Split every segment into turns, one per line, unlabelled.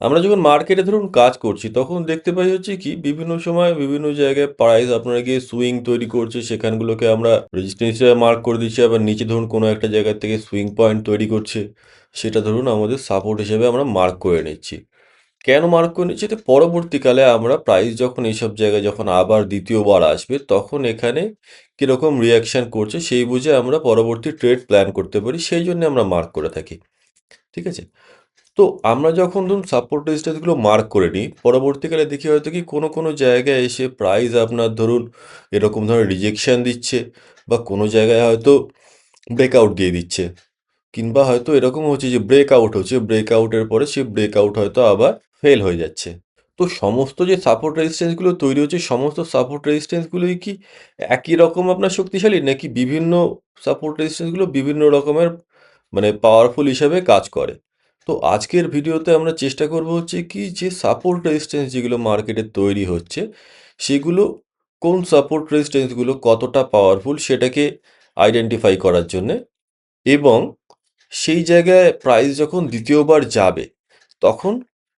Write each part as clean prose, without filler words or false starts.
আমরা যখন মার্কেটে ধরুন কাজ করছি তখন দেখতে পাই হচ্ছে কি বিভিন্ন সময় বিভিন্ন জায়গায় প্রাইস আপনারা গিয়ে সুইং তৈরি করছে সেখানগুলোকে আমরা রেজিস্ট্যান্স হিসেবে মার্ক করে দিচ্ছি আবার নিচে ধরুন কোনো একটা জায়গা থেকে সুইং পয়েন্ট তৈরি করছে সেটা ধরুন আমাদের সাপোর্ট হিসেবে আমরা মার্ক করে নিচ্ছি। কেন মার্ক করে নিচ্ছি? এতে পরবর্তীকালে আমরা প্রাইস যখন এইসব জায়গায় যখন আবার দ্বিতীয়বার আসবে তখন এখানে কিরকম রিয়াকশন করছে সেই বুঝে আমরা পরবর্তী ট্রেড প্ল্যান করতে পারি, সেই জন্য আমরা মার্ক করে থাকি। ঠিক আছে? তো আমরা যখন ধরুন সাপোর্ট রেজিস্ট্যান্সগুলো মার্ক করে নিই পরবর্তীকালে দেখি হয়তো কি কোনো জায়গায় এসে প্রাইস আপনার ধরুন এরকম ধরনের রিজেকশন দিচ্ছে বা কোনো জায়গায় হয়তো ব্রেকআউট দিয়ে দিচ্ছে, কিংবা হয়তো এরকম হচ্ছে যে ব্রেকআউট হচ্ছে, ব্রেকআউটের পরে সেই ব্রেকআউট হয়তো আবার ফেল হয়ে যাচ্ছে। তো সমস্ত যে সাপোর্ট রেজিস্ট্যান্সগুলো তৈরি হচ্ছে সমস্ত সাপোর্ট রেজিস্ট্যান্সগুলোই কি একই রকম আপনার শক্তিশালী, নাকি বিভিন্ন সাপোর্ট রেজিস্ট্যান্সগুলো বিভিন্ন রকমের মানে পাওয়ারফুল হিসাবে কাজ করে? তো আজকের ভিডিওতে আমরা চেষ্টা করব হচ্ছে কি যে সাপোর্ট রেজিস্ট্যান্স যেগুলো মার্কেটে তৈরি হচ্ছে সেগুলো কোন সাপোর্ট রেজিস্ট্যান্সগুলো কতটা পাওয়ারফুল সেটাকে আইডেন্টিফাই করার জন্যে, এবং সেই জায়গায় প্রাইস যখন দ্বিতীয়বার যাবে তখন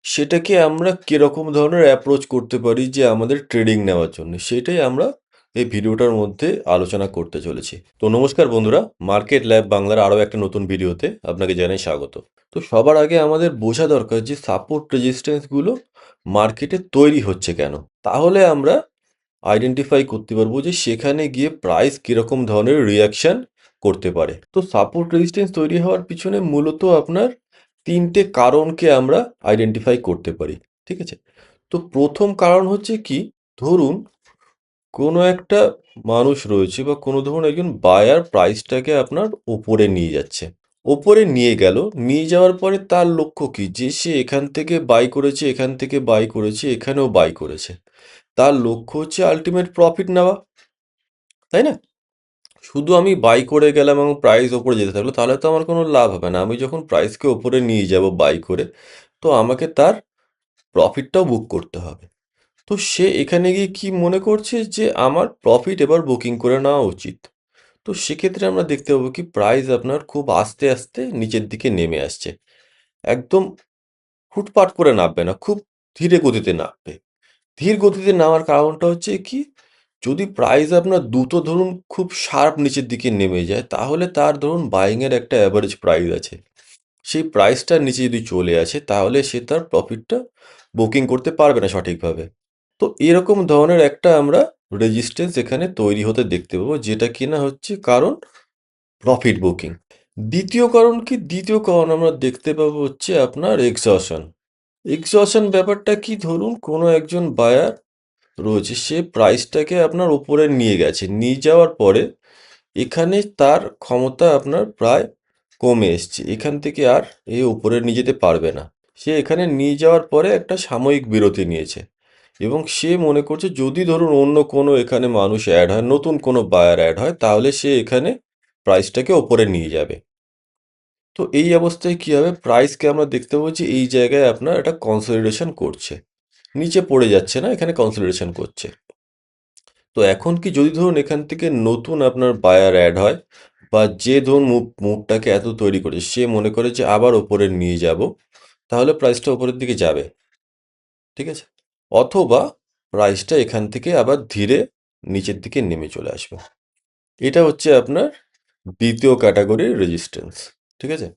সেটাকে আমরা কিরকম ধরনের অ্যাপ্রোচ করতে পারি যে আমাদের ট্রেডিং নেওয়ার জন্য, সেটাই আমরা এই ভিডিওটার মধ্যে আলোচনা করতে চলেছি। তো নমস্কার বন্ধুরা, মার্কেট ল্যাব বাংলার আরও একটা নতুন ভিডিওতে আপনাকে জানাই স্বাগত। তো সবার আগে আমাদের বোঝা দরকার যে সাপোর্ট রেজিস্ট্যান্সগুলো মার্কেটে তৈরি হচ্ছে কেন, তাহলে আমরা আইডেন্টিফাই করতে পারবো যে সেখানে গিয়ে প্রাইস কিরকম ধরনের রিয়াকশন করতে পারে। তো সাপোর্ট রেজিস্ট্যান্স তৈরি হওয়ার পিছনে মূলত আপনার তিনটে কারণকে আমরা আইডেন্টিফাই করতে পারি। ঠিক আছে? তো প্রথম কারণ হচ্ছে কি, ধরুন কোনো একটা মানুষ রয়েছে বা কোনো ধরুন একজন বায়ার প্রাইসটাকে আপনার ওপরে নিয়ে যাচ্ছে, ওপরে নিয়ে গেল, নিয়ে যাওয়ার পরে তার লক্ষ্য কি যে সে এখান থেকে বাই করেছে, এখান থেকে বাই করেছে, এখানেও বাই করেছে, তার লক্ষ্য হচ্ছে আলটিমেট প্রফিট নেওয়া, তাই না? শুধু আমি বাই করে গেলাম এবং প্রাইস ওপরে যেতে থাকলো তাহলে তো আমার কোনো লাভ হবে না। আমি যখন প্রাইসকে ওপরে নিয়ে যাব বাই করে, তো আমাকে তার প্রফিটটাও বুক করতে হবে। তো সে এখানে গিয়ে কি মনে করছে যে আমার প্রফিট এবার বুকিং করে নেওয়া উচিত। তো সেক্ষেত্রে আমরা দেখতে পাবো কি প্রাইস আপনার খুব আস্তে আস্তে নিচের দিকে নেমে আসছে, একদম হুটপাট করে নামবে না, খুব ধীরে গতিতে নামবে। ধীর গতিতে নামার কারণটা হচ্ছে কি, যদি প্রাইস আপনার দ্রুত ধরুন খুব শার্প নিচের দিকে নেমে যায় তাহলে তার ধরুন বাইংয়ের একটা অ্যাভারেজ প্রাইস আছে, সেই প্রাইসটার নিচে যদি চলে আসে তাহলে সে তার প্রফিটটা বুকিং করতে পারবে না সঠিকভাবে। তো এরকম ধরনের একটা আমরা রেজিস্ট্যান্স এখানে তৈরি হতে দেখতে পাবো, যেটা কিনা হচ্ছে কারণ প্রফিট বুকিং। দ্বিতীয় কারণ কি, দ্বিতীয় কারণ আমরা দেখতে পাবো হচ্ছে আপনার এক্সশন। এক্সশন ব্যাপারটা কি, ধরুন কোনো একজন বায়ার রয়েছে, সে প্রাইসটাকে আপনার ওপরে নিয়ে গেছে, নিয়ে যাওয়ার পরে এখানে তার ক্ষমতা আপনার প্রায় কমে এসছে, এখান থেকে আর এ উপরে নিয়ে যেতে পারবে না। সে এখানে নিয়ে যাওয়ার পরে একটা সাময়িক বিরতি নিয়েছে এবং সে মনে করছে যদি ধরুন অন্য কোনো এখানে মানুষ অ্যাড হয়, নতুন কোনো বায়ার অ্যাড হয়, তাহলে সে এখানে প্রাইসটাকে ওপরে নিয়ে যাবে। তো এই অবস্থায় কি হবে, প্রাইসকে আমরা দেখতে পাচ্ছি এই জায়গায় আপনার একটা কনসলিডেশন করছে, নিচে পড়ে যাচ্ছে না, এখানে কনসলিডেশন করছে। তো এখন কি যদি ধরুন এখান থেকে নতুন আপনার বায়ার অ্যাড হয় বা যে ধরুন মুভটাকে এত তৈরি করে সে মনে করে যে আবার ওপরে নিয়ে যাব, তাহলে প্রাইসটা ওপরের দিকে যাবে। ঠিক আছে? অথবা প্রাইসটা এখান থেকে আবার ধীরে নিচের দিকে নেমে চলে আসবে। এটা হচ্ছে আপনার দ্বিতীয় ক্যাটাগরির রেজিস্ট্যান্স। ঠিক আছে?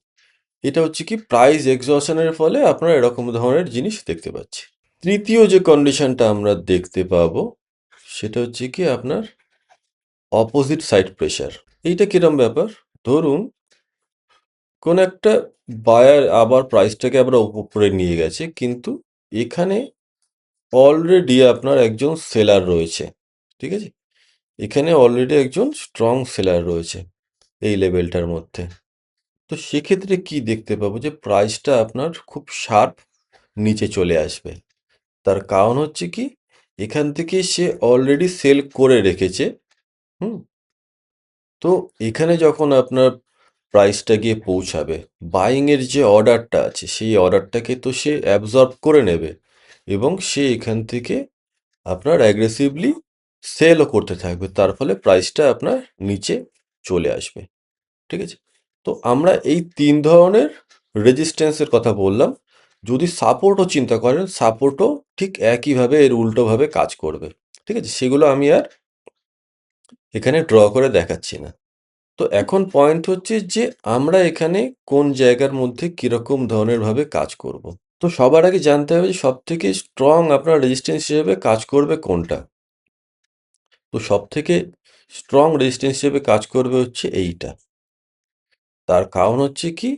এটা হচ্ছে কি প্রাইস এক্সহশনের ফলে আপনারা এরকম ধরনের জিনিস দেখতে পাচ্ছি। তৃতীয় যে কন্ডিশনটা আমরা দেখতে পাবো সেটা হচ্ছে কি আপনার অপোজিট সাইড প্রেশার। এইটা কিরম ব্যাপার, ধরুন কোন একটা বায়ার আবার প্রাইসটাকে আবার উপরে নিয়ে গেছে, কিন্তু এখানে অলরেডি আপনার একজন সেলার রয়েছে। ঠিক আছে? এখানে অলরেডি একজন স্ট্রং সেলার রয়েছে এই লেভেলটার মধ্যে। তো সেক্ষেত্রে কি দেখতে পাবো যে প্রাইসটা আপনার খুব শার্প নিচে চলে আসবে। তার কারণ হচ্ছে কি, এখান থেকে সে অলরেডি সেল করে রেখেছে। হুম। তো এখানে যখন আপনার প্রাইসটা গিয়ে পৌঁছাবে, বাইংয়ের যে অর্ডারটা আছে সেই অর্ডারটাকে তো সে অ্যাবজর্ব করে নেবে এবং সে এখান থেকে আপনার অ্যাগ্রেসিভলি সেলও করতে থাকবে, তার ফলে প্রাইসটা আপনার নিচে চলে আসবে। ঠিক আছে? তো আমরা এই তিন ধরনের রেজিস্ট্যান্সের কথা বললাম, যদি সাপোর্টও চিন্তা করেন, সাপোর্টও ঠিক একইভাবে এর উল্টোভাবে কাজ করবে। ঠিক আছে? সেগুলো আমি আর এখানে ড্র করে দেখাচ্ছি না। তো এখন পয়েন্ট হচ্ছে যে আমরা এখানে কোন জায়গার মধ্যে কিরকম ধরনের ভাবে কাজ করব। তো সবার আগে জানতে হবে যে সবথেকে স্ট্রং আপনার রেজিস্ট্যান্স হিসেবে কাজ করবে কোনটা? তো সবথেকে স্ট্রং রেজিস্ট্যান্স হিসেবে কাজ করবে হচ্ছে এইটা। তার কারণ হচ্ছে কি?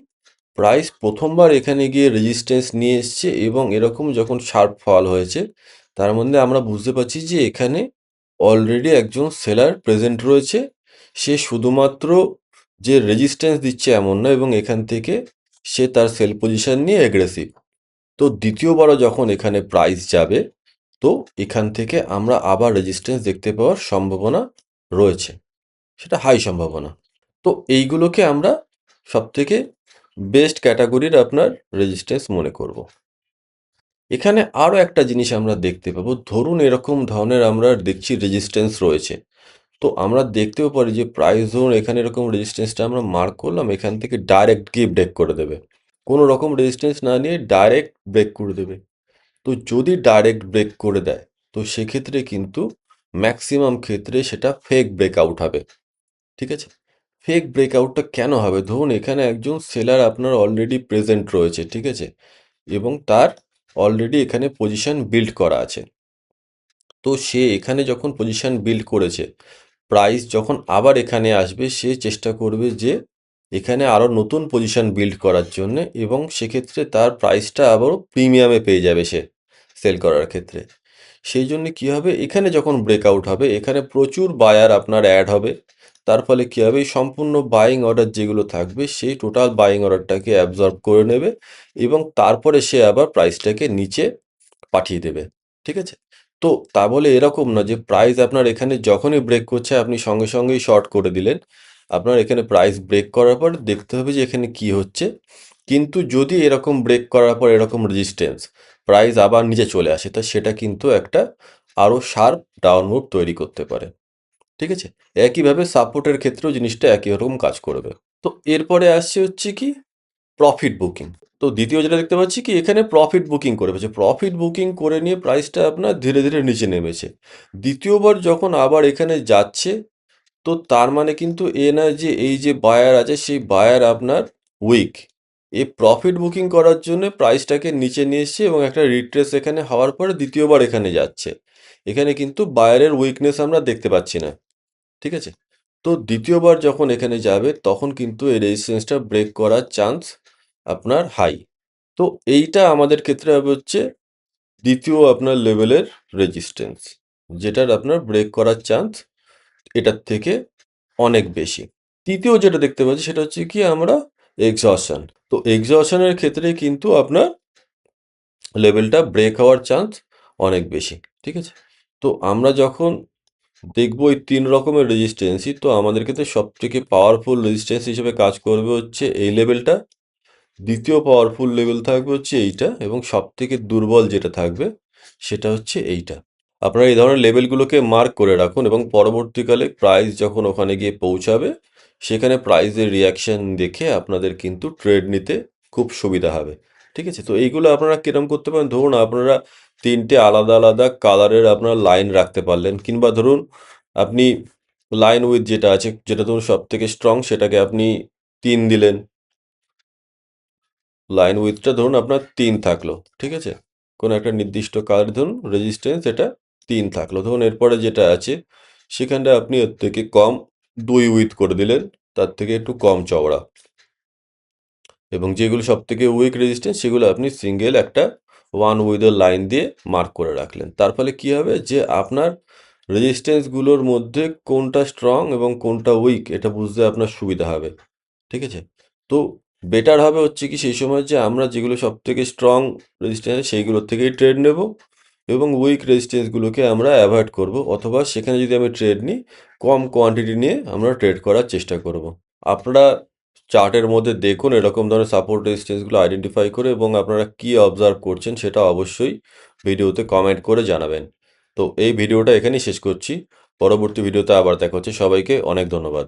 প্রাইস ১ম বার এখানে গিয়ে রেজিস্ট্যান্স নিয়ে এসছে এবং এরকম যখন শার্প ফল হয়েছে, তার মধ্যে আমরা বুঝতে পারছি যে এখানে অলরেডি একজন সেলার প্রেজেন্ট রয়েছে। সে শুধুমাত্র যে রেজিস্ট্যান্স দিচ্ছে এমন না, এবং এখান থেকে সে তার সেল পজিশন নিয়ে এগ্রেসিভ। তো দ্বিতীয়বারও যখন এখানে প্রাইস যাবে, তো এখান থেকে আমরা আবার রেজিস্ট্যান্স দেখতে পাওয়ার সম্ভাবনা রয়েছে। সেটা হাই সম্ভাবনা। তো এইগুলোকে আমরা সবথেকে বেস্ট ক্যাটাগরির আপনার রেজিস্ট্যান্স মনে করব। এখানে আরও একটা জিনিস আমরা দেখতে পাবো, ধরুন এরকম ধরনের আমরা দেখছি রেজিস্ট্যান্স রয়েছে। তো আমরা দেখতেও পারি যে প্রাইস ধরুন এখানে এরকম রেজিস্ট্যান্সটা আমরা মার্ক করলাম, এখান থেকে ডাইরেক্ট গিয়ে ব্রেক করে দেবে। কোনো রকম রেজিস্ট্যান্স না নিয়ে ডাইরেক্ট ব্রেক করে দেবে। তো যদি ডাইরেক্ট ব্রেক করে দেয়, তো সেক্ষেত্রে কিন্তু ম্যাক্সিমাম ক্ষেত্রে সেটা ফেক ব্রেকআউট হবে। ঠিক আছে? ফেক ব্রেকআউটটা কেন হবে? ধরুন এখানে একজন সেলার আপনার অলরেডি প্রেজেন্ট রয়েছে, ঠিক আছে? এবং তার অলরেডি এখানে পজিশন বিল্ড করা আছে। তো সে এখানে যখন পজিশন বিল্ড করেছে, প্রাইস যখন আবার এখানে আসবে, সে চেষ্টা করবে যে এখানে আরও নতুন পজিশন বিল্ড করার জন্য, এবং সেক্ষেত্রে তার প্রাইসটা আবারও প্রিমিয়ামে পেয়ে যাবে সে সেল করার ক্ষেত্রে। সেই জন্য কী হবে, এখানে যখন ব্রেকআউট হবে, এখানে প্রচুর বায়ার আপনার অ্যাড হবে। তার ফলে কী হবে, এই সম্পূর্ণ বাইং অর্ডার যেগুলো থাকবে, সেই টোটাল বাইং অর্ডারটাকে অ্যাবজর্ব করে নেবে এবং তারপরে সে আবার প্রাইসটাকে নিচে পাঠিয়ে দেবে। ঠিক আছে? তো তা বলে এরকম না যে প্রাইস আপনার এখানে যখনই ব্রেক করছে আপনি সঙ্গে সঙ্গেই শর্ট করে দিলেন। আপনার এখানে প্রাইস ব্রেক করার পর দেখতে হবে যে এখানে কি হচ্ছে। কিন্তু যদি এরকম ব্রেক করার পর এরকম রেজিস্ট্যান্স, প্রাইস আবার নিচে চলে আসে, তা সেটা কিন্তু একটা আরও শার্প ডাউন মুভ তৈরি করতে পারে। ঠিক আছে? একইভাবে সাপোর্টের ক্ষেত্রেও জিনিসটা একই রকম কাজ করবে। তো এরপরে আসছে হচ্ছে কি? Profit booking. তো দ্বিতীয় যেটা দেখতে পাচ্ছি কি, এখানে প্রফিট বুকিং করে ফেলেছে। প্রফিট বুকিং করে নিয়ে প্রাইসটা আপনার ধীরে ধীরে নিচে নেমেছে। দ্বিতীয়বার যখন আবার এখানে যাচ্ছে, তো তার মানে কিন্তু এ না যে এই যে বায়ার আছে সেই বায়ার আপনার উইক। এই প্রফিট বুকিং করার জন্য প্রাইসটাকে নিচে নিয়ে এসছে এবং একটা রিট্রেস এখানে হওয়ার পরে দ্বিতীয়বার এখানে যাচ্ছে। এখানে কিন্তু বায়ারের উইকনেস আমরা দেখতে পাচ্ছি না। ঠিক আছে? তো দ্বিতীয়বার যখন এখানে যাবে, তখন কিন্তু এই রেজিস্ট্যান্সটা ব্রেক করার চান্স আপনার হাই। তো এইটা আমাদের ক্ষেত্রে হবে হচ্ছে দ্বিতীয় আপনার লেভেলের রেজিস্ট্যান্স, যেটার আপনার ব্রেক করার চান্স এটার থেকে অনেক বেশি। তৃতীয় যেটা দেখতে পাচ্ছি সেটা হচ্ছে কি, আমরা এক্সহশন। তো এক্সহশনের ক্ষেত্রে কিন্তু আপনার লেভেলটা ব্রেক হওয়ার চান্স অনেক বেশি। ঠিক আছে? তো আমরা যখন দেখবো এই ৩ রকমের রেজিস্ট্যান্সই, তো আমাদের ক্ষেত্রে সবথেকে পাওয়ারফুল রেজিস্ট্যান্স হিসেবে কাজ করবে হচ্ছে এই লেভেলটা। দ্বিতীয় পাওয়ারফুল লেভেল থাকবে হচ্ছে এইটা, এবং সবথেকে দুর্বল যেটা থাকবে সেটা হচ্ছে এইটা। আপনারা এই ধরনের লেভেলগুলোকে মার্ক করে রাখুন, এবং পরবর্তীকালে প্রাইস যখন ওখানে গিয়ে পৌঁছাবে, সেখানে প্রাইসের রিয়াকশন দেখে আপনাদের কিন্তু ট্রেড নিতে খুব সুবিধা হবে। ঠিক আছে? তো এইগুলো আপনারা কিরম করতে পারেন, ধরুন আপনারা ৩টে আলাদা আলাদা কালারের আপনার লাইন রাখতে পারলেন, কিংবা ধরুন আপনি লাইন উইথ যেটা আছে, যেটা ধরুন সবথেকে স্ট্রং, সেটাকে আপনি ৩ দিলেন। লাইন উইথটা ধরুন আপনার ৩ থাকলো। ঠিক আছে? কোনো একটা নির্দিষ্ট কালার ধরুন রেজিস্ট্যান্স এটা ৩ থাকলো। ধরুন এরপরে যেটা আছে, সেখানটা আপনি এর থেকে কম ২ উইথ করে দিলেন, তার থেকে একটু কম চওড়া। এবং যেগুলো সবথেকে উইক রেজিস্ট্যান্স, সেগুলো আপনি সিঙ্গেল একটা 1 উইথ এর লাইন দিয়ে মার্ক করে রাখলেন। তার ফলে কী হবে, যে আপনার রেজিস্ট্যান্সগুলোর মধ্যে কোনটা স্ট্রং এবং কোনটা উইক, এটা বুঝতে আপনার সুবিধা হবে। ঠিক আছে? তো বেটার হবে হচ্ছে কি, সেই সময় যে আমরা যেগুলো সবথেকে স্ট্রং রেজিস্ট্যান্স সেইগুলোর থেকেই ট্রেড নেব, এবং উইক রেজিস্ট্যান্সগুলোকে আমরা অ্যাভয়েড করব, অথবা সেখানে যদি আমি ট্রেড নিই, কম কোয়ান্টিটি নিয়ে আমরা ট্রেড করার চেষ্টা করব। আপনারা চার্টের মধ্যে দেখুন এরকম ধরনের সাপোর্ট রেজিস্ট্যান্সগুলো আইডেন্টিফাই করে, এবং আপনারা কী অবজার্ভ করছেন সেটা অবশ্যই ভিডিওতে কমেন্ট করে জানাবেন। তো এই ভিডিওটা এখানেই শেষ করছি। পরবর্তী ভিডিওতে আবার দেখা হচ্ছে। সবাইকে অনেক ধন্যবাদ।